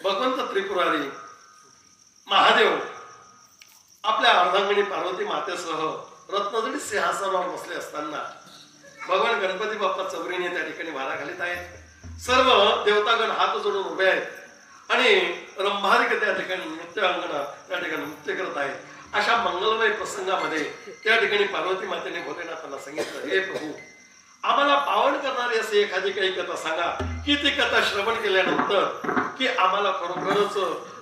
भगवंत त्रिपुरारी महादेव आपल्या अर्धांगिनी पार्वती मातेसह रत्नजडी सिंहासनावर बसले असताना भगवान गणपती बाप्पा चौरीने त्या ठिकाणी वारा घालीत आहेत. सर्व देवतागण हात जोडून उभे आहेत आणि रंभारिक त्या ठिकाणी नृत्यांगना त्या ठिकाणी नृत्य करत आहेत. अशा मंगलमय प्रसंगामध्ये त्या ठिकाणी पार्वती मातेने भोलेनाथांना सांगितलं, हे प्रभू, आम्हाला पावन करणारी अशी एखादी काही कथा सांगा की ती कथा श्रवण केल्यानंतर की आम्हाला खरोखरच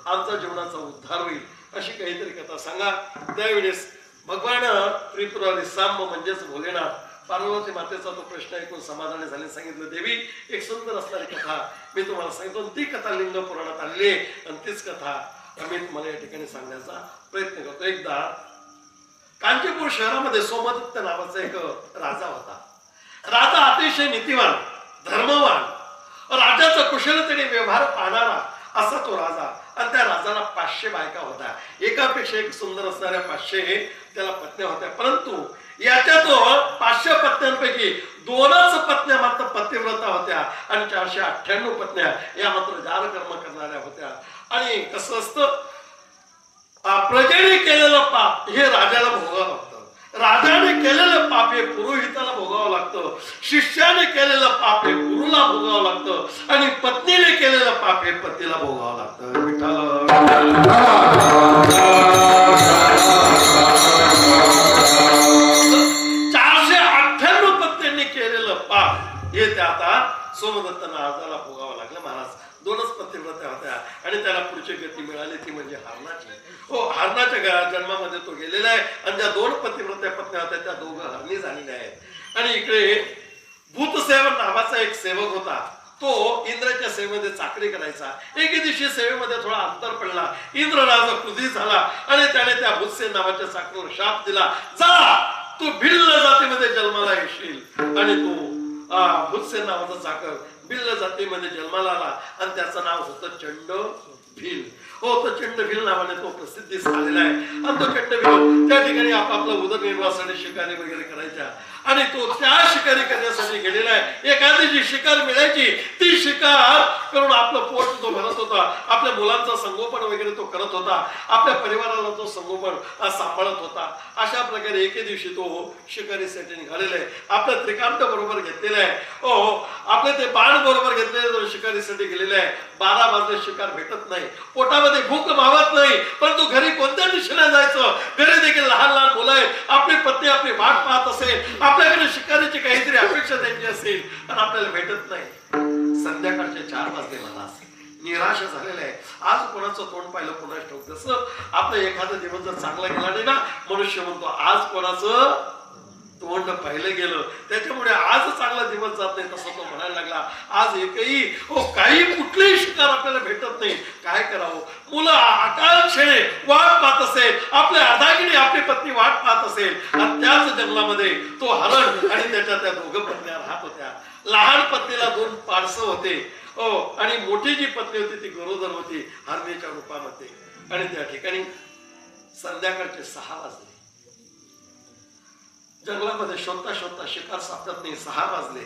आमच्या जीवनाचा उद्धार होईल, अशी काहीतरी कथा सांगा. त्यावेळेस भगवान त्रिपुरारी सांब म्हणजेच भोलेनाथ पार्वती मातेचा तो प्रश्न ऐकून समाधानी झाले. सांगितलं, देवी, एक सुंदर असणारी कथा मी तुम्हाला सांगितलं, ती कथा लिंग पुराणात आली आणि तीच कथा आम्ही तुम्हाला या ठिकाणी सांगण्याचा प्रयत्न करतो. एकदा कांचीपूर शहरामध्ये सोमदत्त नावाचा एक राजा होता. राजा अतिशय नीतिवान, धर्मवान, राजाचा कुशलतेने व्यवहार पाहणारा असा तो राजा. आणि त्या राजाला 500 बायका होत्या. एकापेक्षा एक सुंदर असणाऱ्या 500 त्याला पत्न्या होत्या. परंतु याच्या तो 500 पत्न्यांपैकी 2च पत्न्या मात्र पतिव्रता होत्या आणि 498 पत्न्या या मात्र जार कर्म करणाऱ्या होत्या. आणि कसं असतं, प्रजेने केलेलं पाप हे राजाला भोगावं लागतं, राजाने केलेलं पाप हे पुरोहिताला भोगावं लागतं, शिष्याने केलेलं पाप हे गुरुला भोगावं लागतं आणि पत्नीने केलेलं पाप हे पतीला भोगावं लागतं. विठ्ठल 498 पत्नींनी केलेलं पाप हे त्या आता सोमदत्त राजाला भोगावं लागलं. महाराज 2च पतिव्रत्या होत्या आणि त्याला पुढची गती मिळाली, ती म्हणजे हरणाची. हो, हरणाच्या जन्मामध्ये तो गेलेला आहे आणि ज्या 2 पतिव्रत्या पत्न्या होत्या त्या 2 हरणी झालेल्या आहेत. आणि इकडे भूतसेवन नावाचा एक सेवक होता. तो इंद्राच्या सेवेमध्ये चाकरी करायचा. एके दिवशी सेवेमध्ये थोडा अंतर पडला. इंद्र राजा क्रोधित झाला आणि त्याने त्या भूतसेन नावाच्या चाकरीवर शाप दिला, जा तू भिल्ल जातीमध्ये जन्माला येशील. आणि तो भूतसेन नावाचा चाकर भिल्ल जातीमध्ये जन्माला आला आणि त्याचं नाव होतं चंड भील. हो, तो चंड भील नावाने तो प्रसिद्धीस आलेला आहे. आणि तो चंड भील त्या ठिकाणी आपापला उदरनिर्वाहासाठी शिकारी वगैरे करायच्या आणि तो त्या शिकारी करण्यासाठी गेलेला आहे. एखादी जी शिकार मिळायची ती शिकार करून आपलं पोट तो भरत होता, आपल्या मुलांचं संगोपन वगैरे तो करत होता, आपल्या परिवाराला तो संगोपन सांभाळत होता. अशा प्रकारे एके दिवशी तो शिकारीसाठी निघालेला आहे. आपलं त्रिकांत बरोबर घेतलेलं आहे. हो, आपले ते बाण बरोबर घेतलेले तो शिकारीसाठी गेलेला आहे. 12 वाजले शिकार भेटत नाही, पोटामध्ये भूक मावत नाही, परंतु घरी कोणत्या दिशेने जायचं? घरी देखील लहान लहान मुलं आहेत, आपली पत्नी आपली वाट पाहत असेल, आपल्याकडे शिकारीची काहीतरी अपेक्षा त्यांची असेल आणि आपल्याला भेटत नाही. संध्याकाळचे 4 वाजले. मला निराश झालेला आहे. आज कोणाचं तोंड पाहिलं कोणाच ठाऊक. जसं आपलं एखादा दिवस जर चांगला गेला नाही ना, मनुष्य म्हणतो आज कोणाचं तोंड पाहिलं गेलं, त्याच्यामुळे आज चांगला दिवस जात नाही, तसं तो म्हणायला लागला. आज एकही काही कुठलीही शिकार आपल्याला भेटत नाही, काय करावं? मुलं आकांक्षेने वाट पाहत असेल, आपल्या अर्धांगिनी आपली पत्नी वाट पाहत असेल आणि त्याच जंगलामध्ये तो हरण आणि त्याच्या त्या 2 पत्न्या राहत होत्या. लहान पत्नीला 2 पारसं होते आणि मोठी जी पत्नी होती ती गरोदर होती हरणीच्या रूपामध्ये. आणि त्या ठिकाणी संध्याकाळचे 6 वाजले. जंगलामध्ये शोधता शोधता शिकार सापडत नाही. 6 वाजले,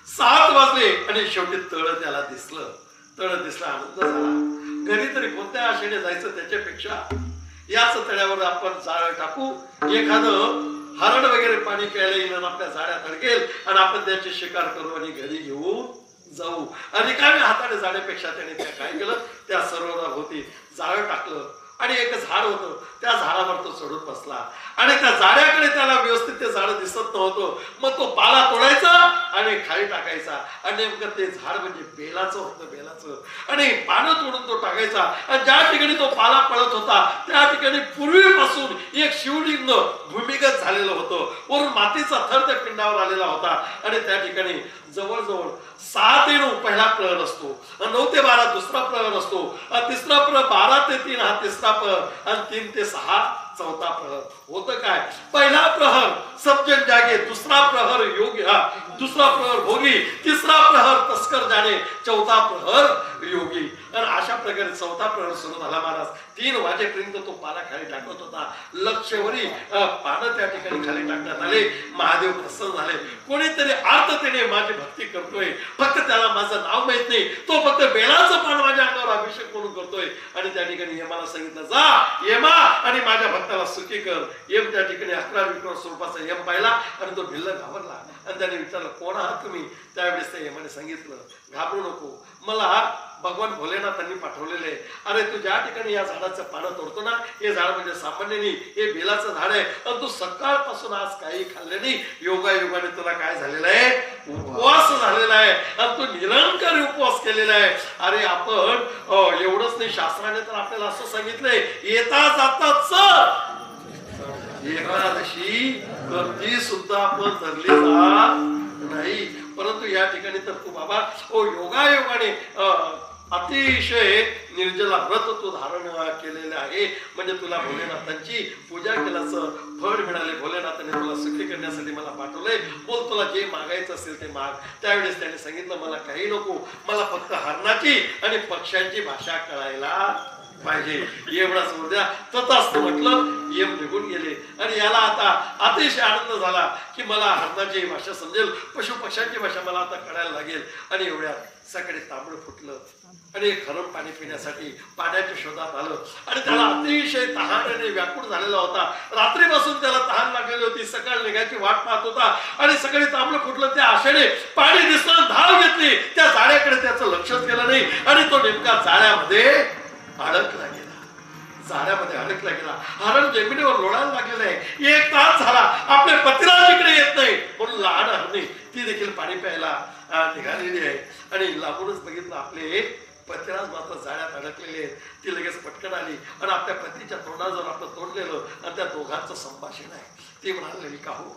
7 वाजले आणि शेवटी तळ त्याला दिसलं. तळ दिसला, आनंद झाला. घरी तरी कोणत्या आशेने जायचं त्याच्यापेक्षा याच तळ्यावर आपण जाळ टाकू, एखादं हरण वगैरे पाणी प्यायला येईल, आपल्या जाळ्यात अडकेल आणि आपण त्याची शिकार करू आणि घरी घेऊन जाऊ. आणि काय हाताने जाण्यापेक्षा त्याने त्या काय केलं, त्या सरोवराभोवती जाळ टाकलं आणि एक झाड होतं, त्या झाडावर तो चढून बसला आणि त्या झाडाकडे त्याला व्यवस्थित ते झाड दिसत नव्हतं. मग तो पाला तोडायचा आणि खाली टाकायचा आणि नेमकं ते झाड म्हणजे बेलाचं होतं, बेलाचं. आणि पानं तोडून तो टाकायचा आणि ज्या ठिकाणी तो पाला पडत होता त्या ठिकाणी पूर्वीपासून एक शिवलिंग भूमिगत झालेलं होतं. वरून मातीचा थर त्या पिंडावर आलेला होता आणि त्या ठिकाणी जवळजवळ 6 ते 9 पहिला प्रहर असतो, 9 ते 12 दुसरा प्रहर असतो, तिसरा प्रहर 12 ते 3 हा तिसरा प्रहर आणि 3 ते 6 चौथा प्रहर. होतं काय? पहिला प्रहर सज्जन जागे, दुसरा प्रहर योगी, दुसरा प्रहर भोगी, तिसरा प्रहर तस्कर जाणे, चौथा प्रहर योगी. आणि अशा प्रकारे चौथा प्रहर सुरू झाला. महाराज 3 वाजेपर्यंत तो पाला खाली टाकत होता. लक्षवरी पानं त्या ठिकाणी खाली टाकण्यात आले. महादेव प्रसन्न झाले. कोणीतरी आर्ततेने माझी भक्ती करतोय, फक्त त्याला माझं नाव माहित नाही, तो फक्त बेलाचं पान माझ्या अंगावर अभिषेक करतोय आणि त्या ठिकाणी यमाला सांगितलं, जा यमा आणि माझ्या भक्ताला सुखी कर. यम त्या ठिकाणी 11 विक्रम स्वरूपाचा यम पाहिला आणि तो भिल्ल घाबरला आणि त्याने विचारलं, कोण आहात तुम्ही? त्यावेळेस त्या यमाने सांगितलं, घाबरू नको, मला भगवान भोलेनाथांनी पाठवलेले आहे. अरे तू ज्या ठिकाणी या झाडाचं पानं तोडतो ना, हे झाड म्हणजे सामान्य नाही, हे बेलाचं झाड आहे. आणि तू सकाळपासून आज काही खाल्ले नाही, योगायोगाने तुला काय झालेलं आहे? उपवास झालेला आहे आणि तू निरंकारी उपवास केलेला आहे. अरे आपण एवढंच नाही, शास्त्राने तर आपल्याला असं सांगितलंय, येता जाताच एकादशी कधी सुद्धा आपण धरली जात नाही. परंतु या ठिकाणी तर तू बाबा योगायोगाने अतिशय निर्जला व्रत तू धारण केलेले आहे, म्हणजे तुला भोलेनाथांची पूजा केल्याचं फळ मिळाले. भोलेनाथाने तुला सुखी करण्यासाठी मला पाठवलंय. बोल, तुला जे मागायचं असेल ते माग. त्यावेळेस त्याने सांगितलं, मला काही नको, मला फक्त हरणाची आणि पक्ष्यांची भाषा कळायला पाहिजे, एवढाच उद्या. तथास्तु म्हटलं, यम निघून गेले. आणि याला आता अतिशय आनंद झाला की मला हरणाची भाषा समजेल, पशु पक्ष्यांची भाषा मला आता कळायला लागेल. आणि एवढ्यात सकाळी तांबड फुटलं आणि एक हरण पाणी पिण्यासाठी पाण्याच्या शोधात आलं आणि त्याला अतिशय तहान व्याकुळ झालेला होता. रात्रीपासून त्याला तहान लागलेली होती, सकाळ निघायची वाट पाहत होता आणि सकाळी तांबड फुटलं. त्या आशेने पाणी दिसलं, धाव घेतली, त्या जाळ्याकडे त्याचं लक्षच गेलं नाही आणि तो नेमका जाळ्यामध्ये अडकला गेला. जाळ्यामध्ये अडकला गेला. हरण जमिनीवर लोळायला लागलेलं आहे. 1 तास झाला, आपल्या पतिराज इकडे येत नाही, म्हणून लहान हरणी ती देखील पाणी प्यायला निघालेली आहे. आणि लागूनच बघितलं, आपले पतिराज मात्र जाळ्यात अडकलेले आहेत. ती लगेच पटकन आली आणि आपल्या पतीच्या तोंडावर आपलं तोडलेलं आणि त्या दोघांचं संभाषण आहे. ती म्हणाली, का हो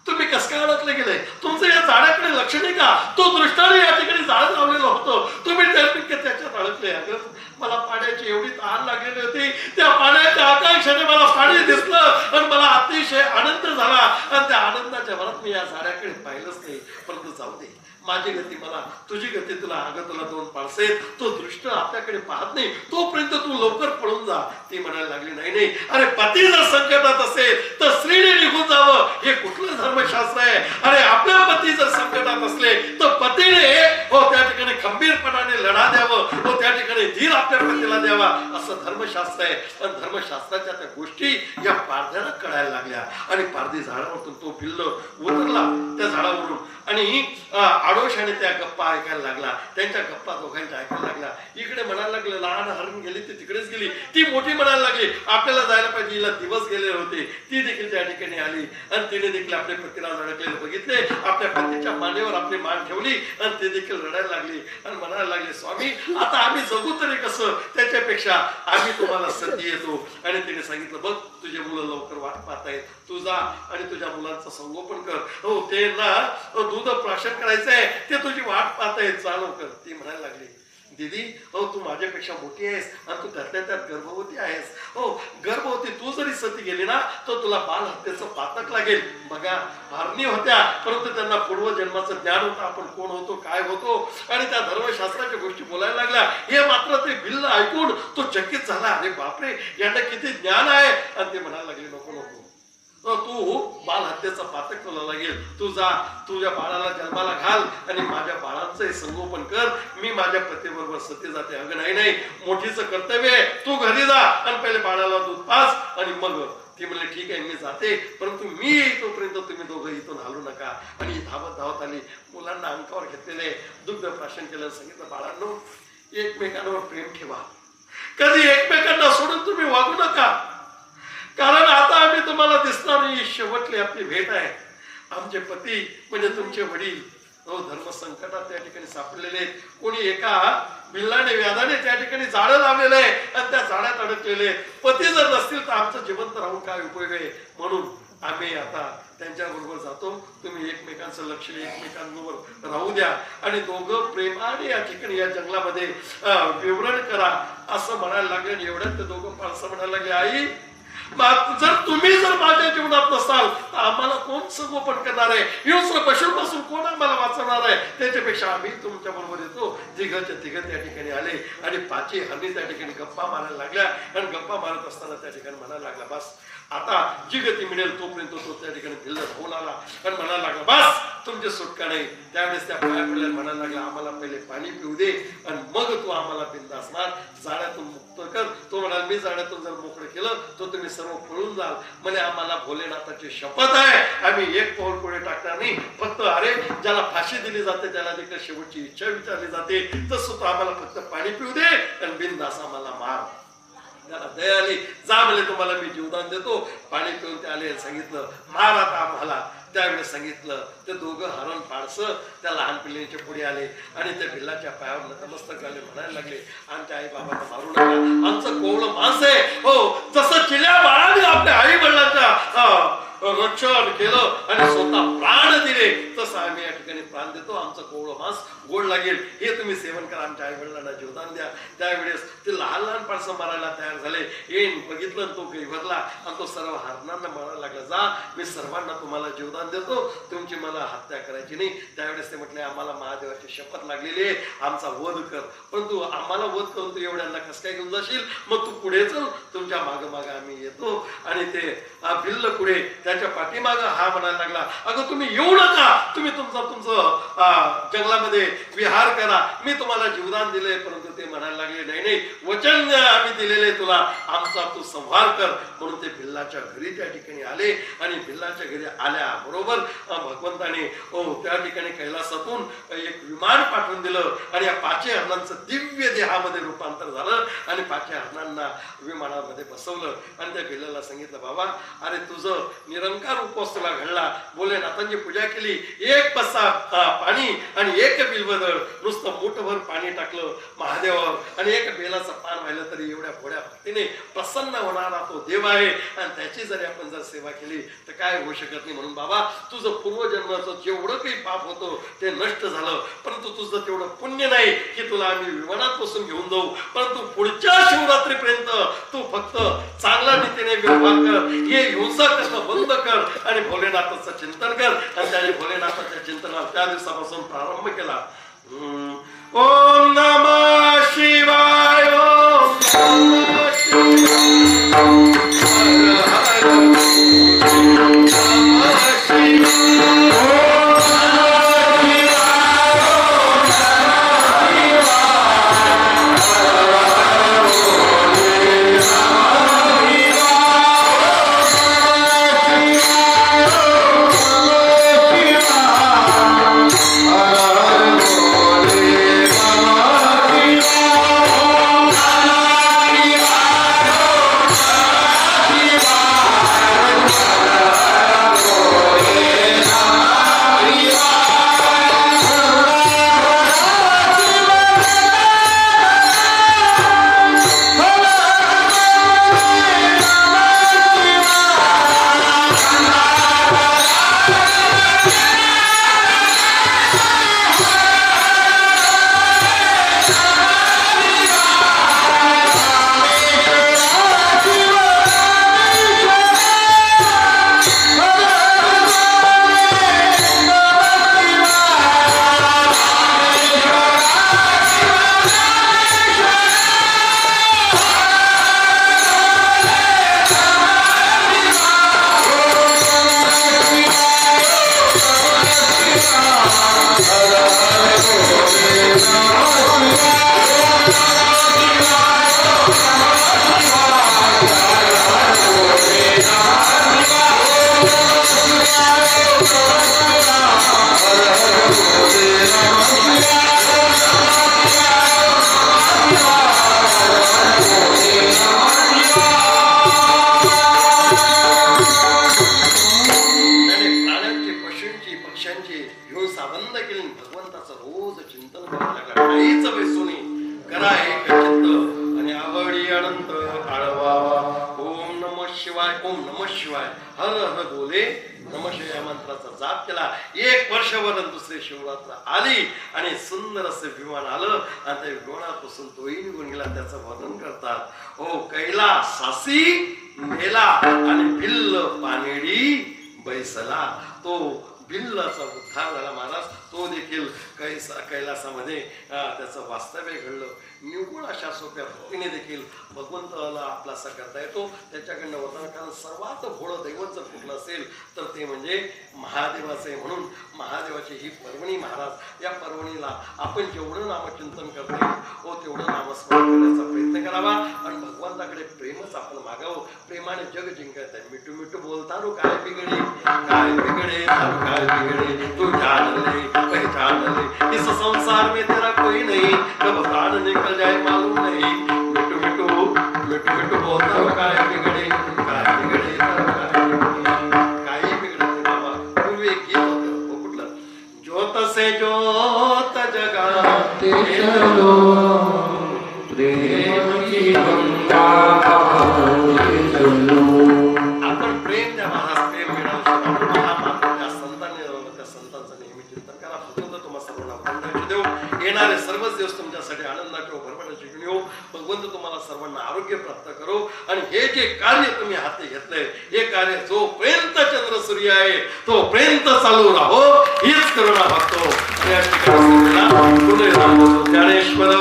तुम्ही कस काय अडकले गेले? तुमचं या झाडाकडे लक्ष नाही का? तो दृष्टाने या ठिकाणी झाड लावलेलं होतं, तुम्ही त्याच्यात अडकले. अगं मला पाण्याची एवढी तहान लागलेली होती, त्या पाण्याच्या आकांक्षाने मला पाणी दिसलं आणि मला अतिशय आनंद झाला आणि त्या आनंदाच्या भरात मी या झाडाकडे पाहिलंच नाही. परंतु जाऊ दे, माझी गती मला, तुझी गती तुला. अगं तुला 2 पाळसे, तो दृष्ट आपल्याकडे पाहत नाही, तोपर्यंत तू लवकर पळून जा. ती म्हणायला लागली, नाही नाही, अरे पती जर संकटात असेल तर स्त्रीने निघून जावं, हे कुठलं धर्मशास्त्र आहे? अरे आपल्या पती जर संकटात असले तर पतीने त्या ठिकाणी खंबीरपणाने लढा द्यावं, त्या ठिकाणी धीर आपल्या पतीला द्यावा, असं धर्मशास्त्र आहे. आणि धर्मशास्त्राच्या त्या गोष्टी या पारध्याला कळायला लागल्या. आणि पारधी झाडावरतून तो भिल्ल उतरला त्या झाडावरून आणि आडोशाने त्या गप्पा ऐकायला लागला. त्यांच्या गप्पा दोघांच्या ऐकायला लागला. इकडे म्हणायला लागले, लहान हरण गेली ती तिकडेच गेली. ती मोठी म्हणायला लागली, आपल्याला जायला पाहिजे, हिला दिवस गेले होते. ती देखील त्या ठिकाणी आली आणि तिने देखील आपल्या पतीला अडकलेले बघितले. आपल्या पतीच्या मानेवर आपली मान ठेवली आणि ते देखील रडायला लागली आणि म्हणायला लागले, स्वामी आता आम्ही जगू तरी कसं? त्याच्यापेक्षा आम्ही तुम्हाला सती येतो. आणि तिने सांगितलं, बघ तुझे मुलं लवकर वाट पाहतायत, तू जा आणि तुझ्या मुलांचं संगोपन कर. हो ते ना दूध प्राशन करायचंय, ते तुझी वाट पाहतायत, चालू कर. ती म्हणायला लागली, दीदी तू माझ्यापेक्षा मोठी आहेस आणि तू त्यातल्या त्यात गर्भवती आहेस. गर्भवती तू जरी सती गेली ना तर तुला बाल हत्येचं पातक लागेल. बघा, हरणी होत्या परंतु त्यांना पूर्वजन्माचं ज्ञान होतं, आपण कोण होतो, काय होतो, आणि त्या धर्मशास्त्राच्या गोष्टी बोलायला लागल्या. हे मात्र ते भिल्ल ऐकून तो चकित झाला. अरे बापरे, यांना किती ज्ञान आहे. आणि ते म्हणायला लागले, नको नको, तू बाल हत्येचा पातक तुला लागेल, तू जा, तुझ्या बाळाला जन्माला घाल आणि माझ्या बाळाचं संगोपन कर. मी माझ्या पतीबरोबर सती जाते. अगं नाही नाही, मोठीचं कर्तव्य आहे, तू घरी जा आणि पहिले बाळाला दूध पास आणि मग. ती म्हणले, ठीक आहे मी जाते, परंतु मी तोपर्यंत तुम्ही दोघं इथून हलू नका. आणि धावत धावत आली, मुलांना अंकावर घेतलेले, दुग्ध प्राशन केलं. सांगितलं, बाळांनो एकमेकांवर प्रेम ठेवा, कधी एकमेकांना सोडून तुम्ही वागू नका, कारण आता आम्ही तुम्हाला दिसणारी शेवटली आपली भेट आहे. आमचे पती म्हणजे तुमचे वडील धर्म संकटात त्या ठिकाणी सापडलेले. कोणी एका बिल्लाने व्याधाने त्या ठिकाणी जाळं लावलेलं आहे आणि त्या जाळ्यात अडकलेले. पती जर नसतील तर आमचं जिवंत राहून काय उपयोग आहे? म्हणून आम्ही आता त्यांच्या बरोबर जातो. तुम्ही एकमेकांचं लक्ष एकमेकांबरोबर राहू द्या आणि दोघं प्रेमाने या ठिकाणी या जंगलामध्ये विवरण करा, असं म्हणायला लागले. आणि एवढ्यात ते दोघं पाळसं म्हणायला लागले, आई जर तुम्ही जर माझ्या जीवनात नसाल तर आम्हाला कोण संगोपन करणार आहे? हिंस्र पशुपासून कोण आम्हाला वाचवणार आहे? त्याच्यापेक्षा आम्ही तुमच्या बरोबर येतो. तिघच्या तिघ त्या ठिकाणी आले आणि 5 हरणी त्या ठिकाणी गप्पा मारायला लागल्या. आणि गप्पा मारत असताना त्या ठिकाणी म्हणायला लागला, बस आता जी गती मिळेल तोपर्यंत तो त्या ठिकाणी भिल्ल होऊन आला आणि म्हणायला लागला, बस तुमची सुटका नाही. त्यावेळेस त्या पाया पडल्या, म्हणायला लागला, आम्हाला पहिले पाणी पिऊ दे आणि मग तू आम्हाला बिनधास्त जाण्यातून मुक्त कर. तो म्हणाल मी जाण्यातून जर मोकळं केलं तर तुम्ही सर्व पळून जाल. म्हणे आम्हाला भोलेनाथाची शपथ आहे, आम्ही एक पाऊल पुढे टाकणार नाही. फक्त अरे ज्याला फाशी दिली जाते त्याला देखील शेवटची इच्छा विचारली जाते, तसं तो आम्हाला फक्त पाणी पिऊ दे आणि बिनधास्त आम्हाला मार. त्याला दया आली. जा म्हणे तुम्हाला मी जीवदान देतो. पाणी पिऊन ते आले, सांगितलं मार आता आम्हाला. त्यावेळेस सांगितलं ते दोघं हरण पाडसं त्या लहान पिल्लींच्या पुढे आले आणि त्या भिल्लाच्या पायावर नतमस्तक झाले. म्हणायला लागले आमच्या आई बाबांना मारू नका, आमचं कोवळं मांस आहे. हो, जसं चिल्या बाळाने आपल्या आई वडिलांच्या रक्षण केलं आणि स्वतः प्राण दिले, तसं आम्ही या ठिकाणी प्राण देतो. आमचं कोवळं मांस गोड लागेल, हे तुम्ही सेवन करा, आमच्या आई वडिलांना जीवदान द्या. त्यावेळेस ते लहान लहान पाडसं मारायला तयार झाले. येईन बघितलं तो गैरला आणि तो सर्व हरणांना मारायला लागला. जा, मी सर्वांना तुम्हाला जीवदान देतो, तुमची मला हत्या करायची नाही. त्यावेळेस ते म्हटले आम्हाला महादेवाची शपथ लागलेली आहे, आमचा वध कर. परंतु आम्हाला वध करून तू एवढ्यांना कसं काय घेऊन जाशील? मग तू पुढे चल, तुमच्या मागं मागं आम्ही येतो. आणि ते भिल्ल पुढे त्याच्या पाठीमागं हा म्हणायला लागला अगं तुम्ही येऊ नका, तुम्ही तुमचं जंगलामध्ये विहार करा, मी तुम्हाला जीवदान दिले. परंतु ते म्हणायला लागले नाही नाही, वचन आम्ही दिलेले तुला, आमचा तू संहार कर. म्हणून ते भिल्लाच्या घरी त्या ठिकाणी आले आणि भिल्लाच्या घरी आल्याबरोबर भगवंताने त्या ठिकाणी कैलासातून एक विमान पाठवून दिलं आणि या पाचही हरणांचं दिव्य देहामध्ये रूपांतर झालं आणि पाचही हरणांना विमानामध्ये बसवलं आणि त्या भिल्लाला सांगितलं बाबा अरे तुझं निरंकार उपवास तुला घडला, भोलेनाथांची पूजा केली, एक पस्सा पाणी आणि एक बिल्वदळ, नुसतं मुठभर पाणी टाकलं महादेवावर आणि एक बेलाचं पान व्हायलं तरी एवढ्या भोळ्या भक्तीने प्रसन्न होणारा तो देव आहे आणि त्याची जरी आपण जर सेवा केली तर काय होऊ शकत नाही. म्हणून बाबा तुझं पूर्वजन्माचं जेवढं काही पाप होतं ते नष्ट झालं, परंतु तुझं तेवढं पुण्य नाही की तुला आम्ही विमानात बसून घेऊन जाऊ. परंतु पुढच्या शिवरात्रीपर्यंत तू फक्त चांगल्या रीतीने व्यवहार कर, हे हिंसा कसं बंद कर आणि भोलेनाथाचं चिंतन कर. आणि त्याने भोलेनाथाच्या चिंतनाला त्या दिवसापासून प्रारंभ केला. ओम नमः शिवाय, ओम नमः शिवाय, हर हर नमः शिवाय. शिवरात्र आली आणि सुंदर असं विमान आलं आणि त्या विमानापासून तोही निघून गेला. त्याचं वर्णन करतात ओ कैलासासी मेला आणि भिल्ल पानेडी बैसला. तो भिल्लाचा उद्धार झाला महाराज, तो देखील कैलासामध्ये त्याचं वास्तव्य घडलं. निव्वळ अशा सोप्या भक्तीने देखील भगवंताला आपलासा करता येतो. त्याच्याकडनं वर्णन कारण सर्वात भोळं दैवत जर कुठलं असेल तर ते म्हणजे महादेवाचं आहे. म्हणून महादेवाची ही पर्वणी महाराज, या पर्वणीला आपण जेवढं नामचिंतन करता येईल तेवढं नाम नामस्मरण करण्याचा प्रयत्न करावा आणि भगवंताकडे प्रेमच आपण मागावं. प्रेमाने जग जिंकत आहे. मिठू मिठू बोलताना काय बिगडे काय बिगडे तू जान ले पहचान ले इस संसार में तेरा कोई नहीं कब प्राण निकल जाए मालूम नहीं. मिठू मिठू बोलताना काय बिगडे काही बिगडत नाही बाबा. पूर्वी एक गीत होतं कुठलं, ज्योत से ज्योत जगाते चलो प्रेम की गंगा चलो. आपण प्रेम द्या महाराज, प्रेम मिळालं त्या संतांचं नेहमी चिंतन करा. भगवंत तुम्हाला सर्वांना आनंदाची देव. येणारे सर्वच दिवस तुमच्यासाठी आनंदाचे भरभराटीचे घेऊन येऊ. भगवंत तुम्हाला सर्वांना आरोग्य प्राप्त करो. आणि हे जे कार्य तुम्ही हाती घेतलंय हे कार्य जोपर्यंत चंद्र सूर्य आहे तोपर्यंत चालू राहो हीच करुणा बघतो. ज्ञानेश्वर